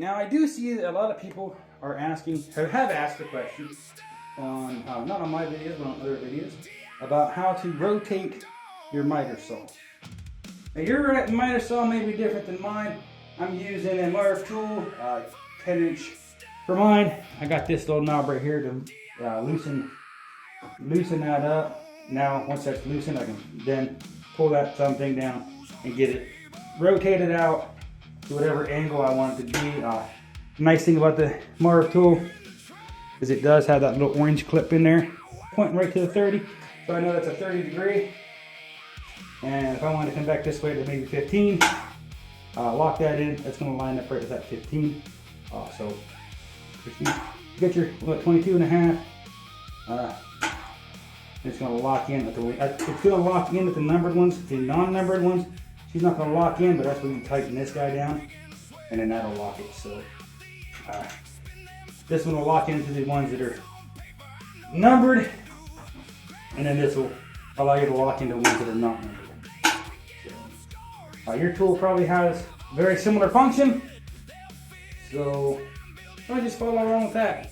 Now I do see a lot of people are asking, have asked the question on, not on my videos, but on other videos, about how to rotate your miter saw. Now your miter saw may be different than mine. I'm using a Marv tool, 10-inch for mine. I got this little knob right here to loosen that up. Now once that's loosened, I can then pull that thing down and get it rotated out to whatever angle I want it to be. Nice thing about the Marv tool is it does have that little orange clip in there, pointing right to the 30. So I know that's a 30 degree. And if I want to come back this way to maybe 15, lock that in. That's going to line up right at that 15. So you get your 22 and a half. It's going to lock in with it's going to lock in with the numbered ones. The non-numbered ones, she's not going to lock in, but that's when you tighten this guy down, and then that'll lock it. So this one will lock into the ones that are numbered, and then this will allow you to lock into ones that are not numbered. So, your tool probably has very similar function, so I just follow along with that.